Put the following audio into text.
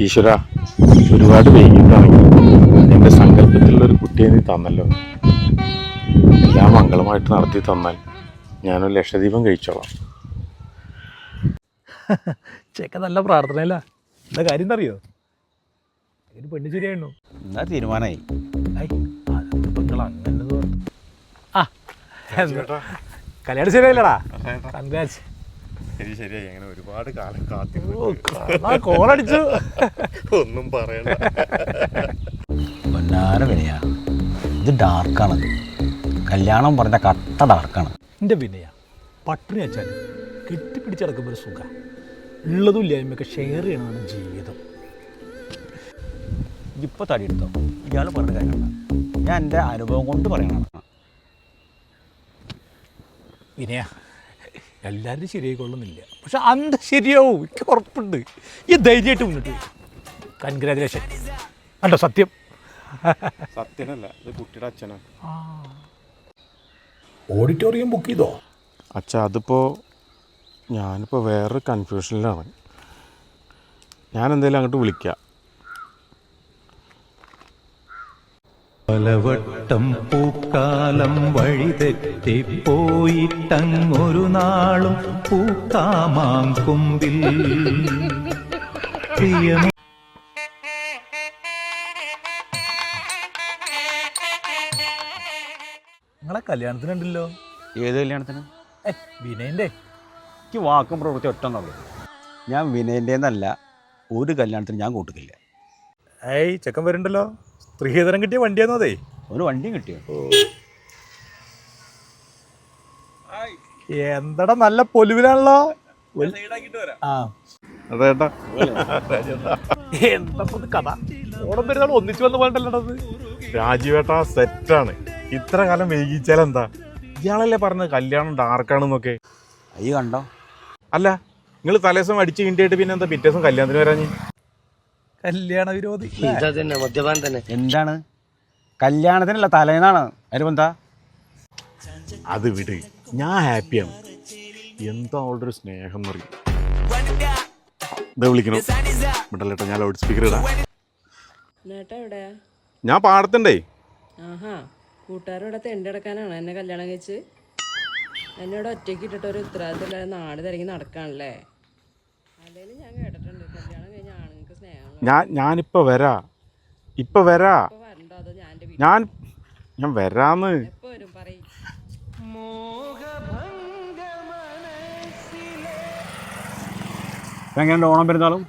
ഈശ്വര, ഒരുപാട് വൈകിട്ടാണെങ്കിൽ എൻ്റെ സങ്കല്പത്തിലുള്ളൊരു കുട്ടിയെ നീ തന്നല്ലോ. എല്ലാം മംഗളമായിട്ട് നടത്തി തന്നാൽ ഞാനൊരു ലക്ഷദീപം കഴിച്ചോളാം. ചെക്ക നല്ല പ്രാർത്ഥനയല്ല. എന്താ കാര്യം എന്നറിയോ? ഒരു പെണ്ണ് ശരിയായിരുന്നു. എന്നാ തീരുമാനമായി. നിങ്ങൾ അങ്ങനെ ആ കല്യാണം ശരിയായില്ലടാ. കൺഗ്രാറ്റ്സ്. ശരിയായി. അങ്ങനെ ഒരുപാട് കാലം കോളടിച്ചു. ഒന്നും പറയണ്ട. പൊന്നാര വിനയാ, ഇത് ഡാർക്കാണത്. കല്യാണം പറഞ്ഞ കട്ട ഡാർക്കാണ്. എൻ്റെ വിനയ പട്ടിണി വെച്ചാൽ കെട്ടിപ്പിടിച്ചടക്കുമ്പോൾ ഒരു സുഖം. ഉള്ളതും ഇല്ലായ്മയൊക്കെ ഷെയർ ചെയ്യണതാണ് ജീവിതം. ഇപ്പോൾ തടി എടുത്തോ, ഇയാൾ പറഞ്ഞ കാര്യമാണ്. ഞാൻ എൻ്റെ അനുഭവം കൊണ്ട് പറയണതാണ്. വിനയ, എല്ലാവരും ശരിയായിക്കൊള്ളുന്നില്ല, പക്ഷെ അന്ത ശരിയാവും. എനിക്ക് ഉറപ്പുണ്ട്. ഈ ധൈര്യമായിട്ട് മുന്നിട്ട്. കൺഗ്രാജുലേഷൻ. കണ്ടോ സത്യം? സത്യനല്ല, ഇത് കുട്ടിയുടെ അച്ഛനാ. ഓഡിറ്റോറിയം ബുക്ക് ചെയ്തോ? അച്ഛാ, അതിപ്പോൾ ഞാനിപ്പോൾ വേറൊരു കൺഫ്യൂഷനിലാണ്. ഞാൻ എന്തായാലും അങ്ങോട്ട് വിളിക്കാം. പലവട്ടം പൂക്കാലം വഴിതെറ്റിപ്പോയിട്ടങ്ങൊരു നാളും പൂക്കാമാങ്കൊമ്പിൽ പ്രിയമ. നിങ്ങളെ കല്യാണത്തിനുണ്ടല്ലോ. ഏത് കല്യാണത്തിന്? വിനയൻ്റെ. എനിക്ക് വാക്കും പ്രവൃത്തി ഒറ്റന്നുള്ളൂ. ഞാൻ വിനയൻ്റെന്നല്ല ഒരു കല്യാണത്തിന് ഞാൻ കൂട്ടുക്കില്ല. ചെക്കൻ വരുന്നുണ്ടല്ലോ. സ്ത്രീധനം കിട്ടിയ വണ്ടിയാന്നോ? അതെ, ഒരു വണ്ടിയും കിട്ടിയോ? എന്തടാ നല്ല പൊലിവിലാണല്ലോ. അതേട്ടാ, എന്താ കഥ? ഓണം പെരുന്നാൾ ഒന്നിച്ചു വന്ന് പോകണ്ടല്ലോ. രാജീവേട്ടാ സെറ്റാണ്. ഇത്ര കാലം വൈകിച്ചാലെന്താ? ഇയാളല്ലേ പറഞ്ഞത് കല്യാണം ഡാർക്കാണെന്നൊക്കെ. അയ്യ കണ്ടോ? അല്ല, നിങ്ങൾ തലേദിവസം അടിച്ച് കിണ്ടിയായിട്ട് പിന്നെ എന്താ പിറ്റേ ദിവസം കല്യാണത്തിന് വരാഞ്ഞ്? കല്യാണ വിരോധി. എന്താണ് കല്യാണത്തിനല്ല, തലേന്നാണ്. അതിലെന്താ? അത് വിട്, ഞാൻ ഹാപ്പിയാണ്. എന്താ അവളുടെ ഒരു സ്നേഹം എന്ന് പറയും. ഇതാ വിളിക്കണു. വിട്ടല്ലേട്ടോ, ഞാൻ ലൗഡ് സ്പീക്കർ ഇടാം. ഞാൻ പാടത്തുണ്ടേ. കൂട്ടുകാരോടെ തെണ്ടിടക്കാനാണ് എന്നെ കല്യാണം കഴിച്ച്. എന്നോട് ഒറ്റയ്ക്ക് ഇട്ടിട്ട് ഒരു ഉത്തരവാദിത്തമില്ലാതെ നാട് തിരക്കി നടക്കാണല്ലേ. അല്ലെങ്കിൽ ഞാൻ കേട്ടിട്ടുണ്ട് കല്യാണം കഴിഞ്ഞ ആണുങ്ങൾക്ക് സ്നേഹം. ഞാനിപ്പോ വരാ. വരണ്ടോ അതോ ഞാൻ വരാന്ന്. എപ്പോ വരും പറയും. എങ്ങനെ ഓണം പെരുന്നാളും?